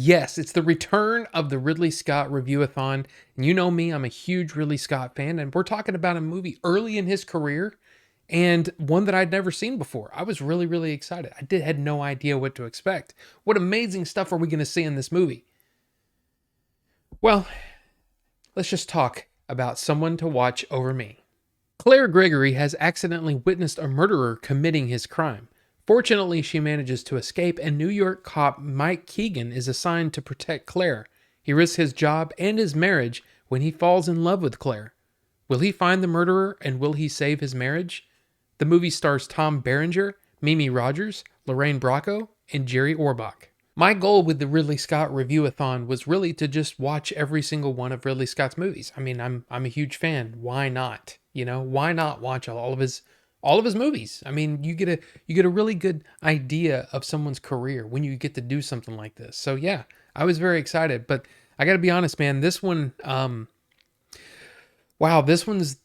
Yes, it's the return of the Ridley Scott Review-a-thon. And you know me, I'm a huge Ridley Scott fan, and we're talking about a movie early in his career and one that I'd never seen before. I was really, really excited. Had no idea what to expect. What amazing stuff are we going to see in this movie? Well, let's just talk about Someone to Watch Over Me. Claire Gregory has accidentally witnessed a murderer committing his crime. Fortunately, she manages to escape, and New York cop Mike Keegan is assigned to protect Claire. He risks his job and his marriage when he falls in love with Claire. Will he find the murderer, and will he save his marriage? The movie stars Tom Berenger, Mimi Rogers, Lorraine Bracco, and Jerry Orbach. My goal with the Ridley Scott Review-a-thon was really to just watch every single one of Ridley Scott's movies. I mean, I'm a huge fan. Why not? Why not watch all of his movies? I mean, you get a really good idea of someone's career when you get to do something like this. So yeah, I was very excited, but I got to be honest, man, this one wow, this one's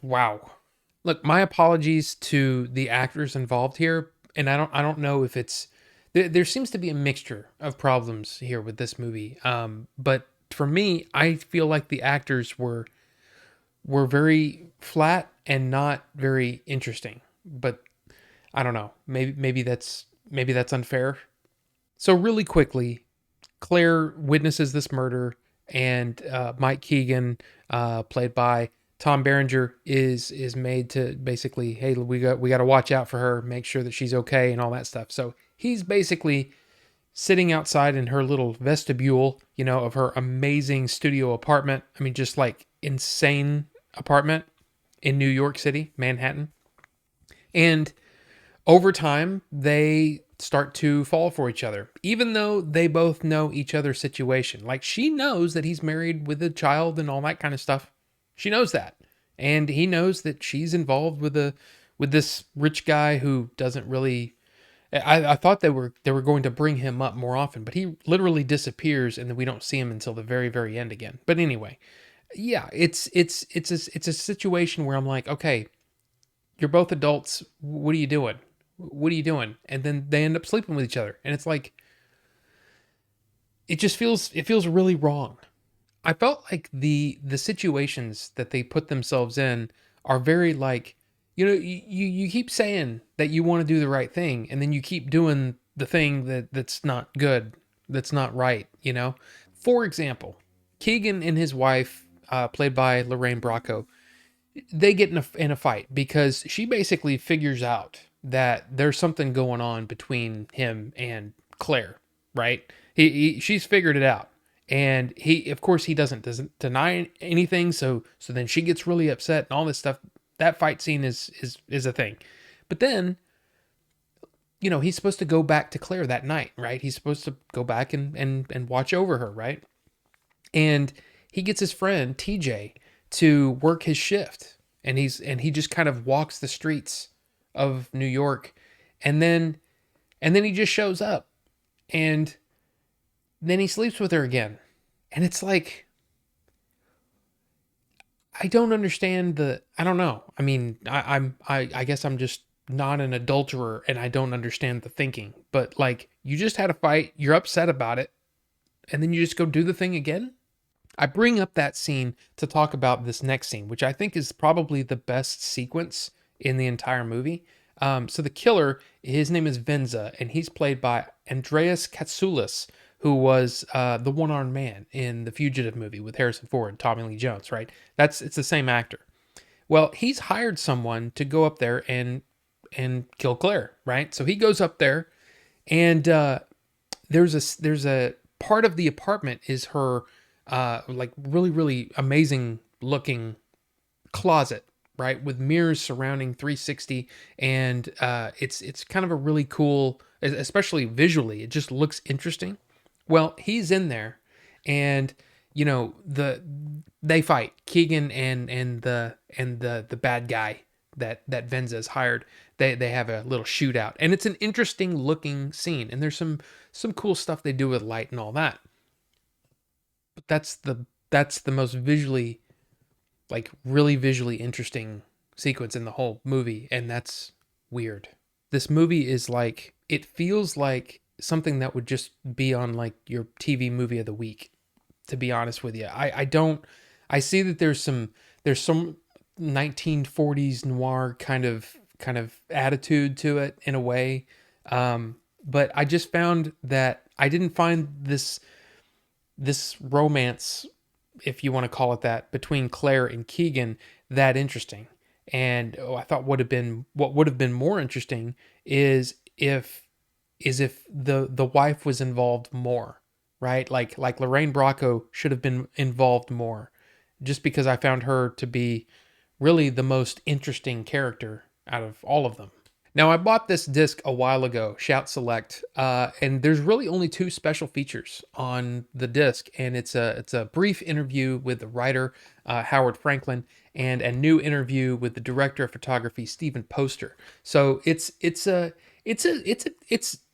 wow. Look, my apologies to the actors involved here, and I don't know if it's there seems to be a mixture of problems here with this movie. But for me, I feel like the actors were very flat and not very interesting. But I don't know. Maybe that's unfair. So really quickly, Claire witnesses this murder, and Mike Keegan, played by Tom Berenger, is made to basically, hey, we got to watch out for her, make sure that she's okay, and all that stuff. So he's basically sitting outside in her little vestibule, of her amazing studio apartment. I mean, just like insane apartment in New York City, Manhattan. And over time, they start to fall for each other, even though they both know each other's situation. Like, she knows that he's married with a child and all that kind of stuff. She knows that. And he knows that she's involved with this rich guy who doesn't really. I thought they were going to bring him up more often, but he literally disappears, and then we don't see him until the very, very end again. But anyway, yeah, it's a situation where I'm like, okay, you're both adults. What are you doing? What are you doing? And then they end up sleeping with each other, and it's like, it feels really wrong. I felt like the situations that they put themselves in are very like, you keep saying that you want to do the right thing, and then you keep doing the thing that's not good, that's not right. For example, Keegan and his wife, played by Lorraine Bracco, they get in a fight because she basically figures out that there's something going on between him and Claire, right? She's figured it out. And he, of course, he doesn't deny anything. So then she gets really upset and all this stuff. That fight scene is a thing. But then, he's supposed to go back to Claire that night, right? He's supposed to go back and watch over her, right? And he gets his friend TJ to work his shift, and he just kind of walks the streets of New York, and then he just shows up, and then he sleeps with her again. And it's like, I don't understand I don't know. I mean, I guess I'm just not an adulterer, and I don't understand the thinking. But like, you just had a fight, you're upset about it, and then you just go do the thing again? I bring up that scene to talk about this next scene, which I think is probably the best sequence in the entire movie. So the killer, his name is Venza, and he's played by Andreas Katsoulis, who was the one-armed man in the Fugitive movie with Harrison Ford and Tommy Lee Jones, right? It's the same actor. Well, he's hired someone to go up there and kill Claire, right? So he goes up there, and there's a part of the apartment is her like really, really amazing looking closet, right, with mirrors surrounding 360. And it's kind of a really cool, especially visually, it just looks interesting. Well, he's in there, and they fight, Keegan and the bad guy that Venza's hired. They have a little shootout, and it's an interesting looking scene, and there's some cool stuff they do with light and all that. But that's the most visually, like, really visually interesting sequence in the whole movie, and that's weird. This movie is like, it feels like something that would just be on like your TV movie of the week, to be honest with you. I don't, I see that there's some 1940s noir kind of attitude to it in a way. But I just found that I didn't find this romance, if you want to call it that, between Claire and Keegan that interesting. And I thought what would have been more interesting is if the wife was involved more, right? Like Lorraine Bracco should have been involved more, just because I found her to be really the most interesting character out of all of them. Now, I bought this disc a while ago, Shout Select, and there's really only two special features on the disc, and it's a brief interview with the writer Howard Franklin and a new interview with the director of photography Stephen Poster. So it's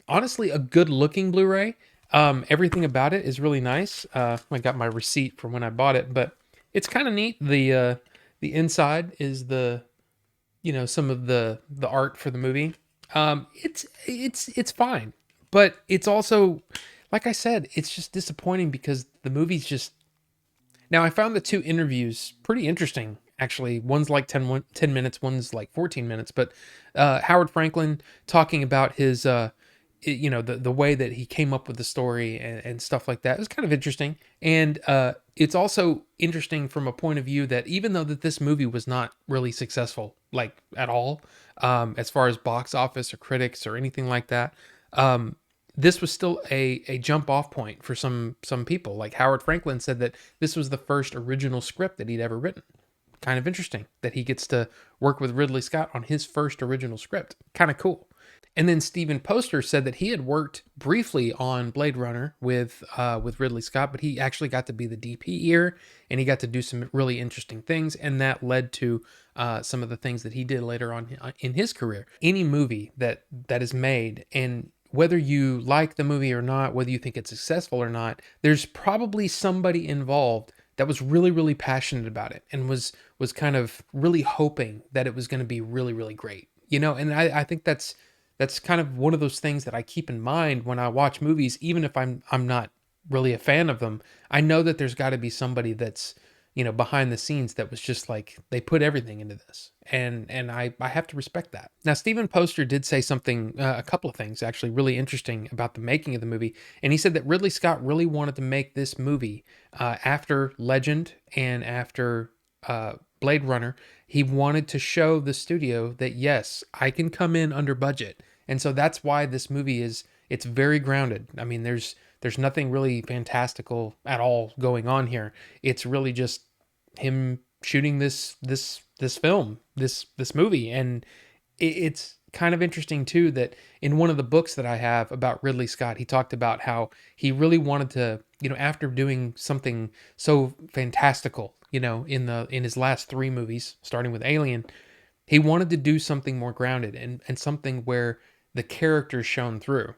honestly a good looking Blu-ray. Everything about it is really nice. I got my receipt from when I bought it, but it's kind of neat. The inside is some of the art for the movie. It's fine, but it's also, like I said, it's just disappointing because the movie's just. Now I found the two interviews pretty interesting. Actually, one's like 10 minutes, one's like 14 minutes. But Howard Franklin talking about his the way that he came up with the story and stuff like that. It was kind of interesting. And it's also interesting from a point of view that even though that this movie was not really successful, like at all, as far as box office or critics or anything like that, this was still a jump off point for some people. Like Howard Franklin said that this was the first original script that he'd ever written. Kind of interesting that he gets to work with Ridley Scott on his first original script. Kind of cool. And then Stephen Poster said that he had worked briefly on Blade Runner with Ridley Scott, but he actually got to be the DP here, and he got to do some really interesting things, and that led to some of the things that he did later on in his career. Any movie that is made, and whether you like the movie or not, whether you think it's successful or not, there's probably somebody involved that was really, really passionate about it and was kind of really hoping that it was going to be really, really great. And I think that's kind of one of those things that I keep in mind when I watch movies, even if I'm not really a fan of them. I know that there's got to be somebody that's behind the scenes that was just like they put everything into this, and I have to respect that. Now, Stephen Poster did say something, a couple of things actually really interesting about the making of the movie, and he said that Ridley Scott really wanted to make this movie after Legend and after Blade Runner. He wanted to show the studio that yes, I can come in under budget. And so that's why this movie it's very grounded. I mean, there's nothing really fantastical at all going on here. It's really just him shooting this film, this movie. And it's kind of interesting too that in one of the books that I have about Ridley Scott, he talked about how he really wanted to, after doing something so fantastical, in his last three movies, starting with Alien, he wanted to do something more grounded and something where the characters shone through.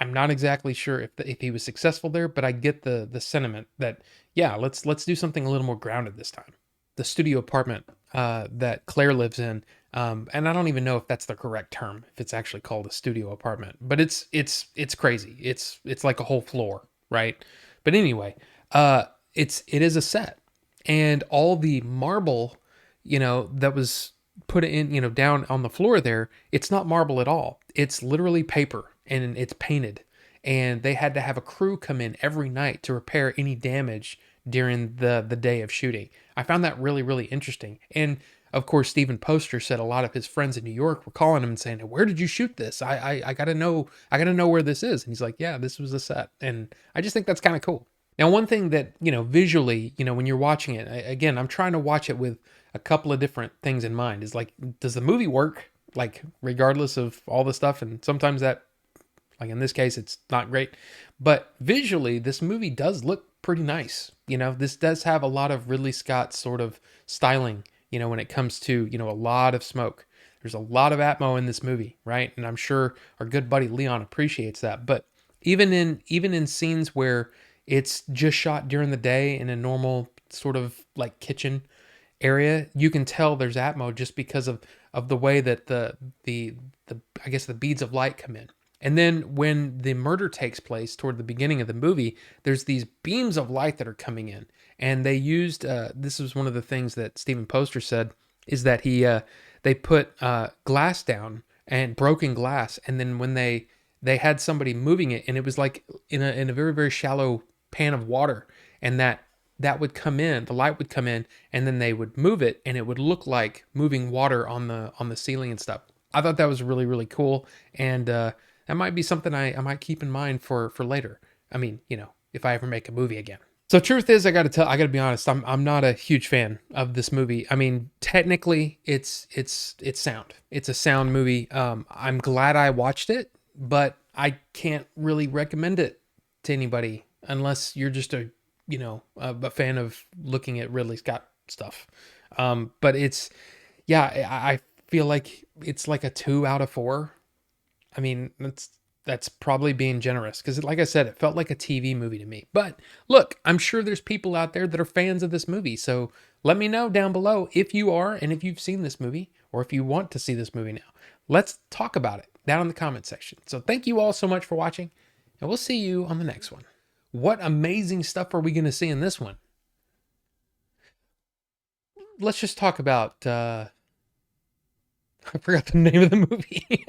I'm not exactly sure if he was successful there, but I get the sentiment that yeah, let's do something a little more grounded this time. The studio apartment that Claire lives in, and I don't even know if that's the correct term, if it's actually called a studio apartment, but it's crazy. It's like a whole floor, right? But anyway, it is a set, and all the marble, that was put in, down on the floor there, it's not marble at all. It's literally paper and it's painted. And they had to have a crew come in every night to repair any damage during the day of shooting. I found that really, really interesting. And of course, Stephen Poster said a lot of his friends in New York were calling him and saying, "Where did you shoot this? I gotta know. I gotta know where this is." And he's like, "Yeah, this was a set." And I just think that's kind of cool. Now, one thing that, visually, when you're watching it, again, I'm trying to watch it with a couple of different things in mind. Is like, does the movie work? Like, regardless of all the stuff, and sometimes that, like in this case, it's not great. But visually, this movie does look pretty nice. This does have a lot of Ridley Scott sort of styling, when it comes to, a lot of smoke. There's a lot of atmo in this movie, right? And I'm sure our good buddy Leon appreciates that. But even in scenes where it's just shot during the day in a normal sort of like kitchen area, you can tell there's atmo just because of the way that the I guess the beads of light come in. And then when the murder takes place toward the beginning of the movie, there's these beams of light that are coming in. And they used, this was one of the things that Stephen Poster said, is that they put glass down and broken glass. And then when they had somebody moving it, and it was like in a very, very shallow pan of water, and that would come in, the light would come in, and then they would move it, and it would look like moving water on the ceiling and stuff. I thought that was really, really cool, and that might be something I might keep in mind for later. I mean, if I ever make a movie again. So truth is, I gotta be honest, I'm not a huge fan of this movie. I mean, technically, it's sound. It's a sound movie. I'm glad I watched it, but I can't really recommend it to anybody unless you're just a fan of looking at Ridley Scott stuff. But yeah, I feel like it's like a 2 out of 4. I mean, that's probably being generous because, like I said, it felt like a TV movie to me. But look, I'm sure there's people out there that are fans of this movie. So let me know down below if you are and if you've seen this movie or if you want to see this movie now. Let's talk about it down in the comment section. So thank you all so much for watching, and we'll see you on the next one. What amazing stuff are we going to see in this one? Let's just talk about, I forgot the name of the movie.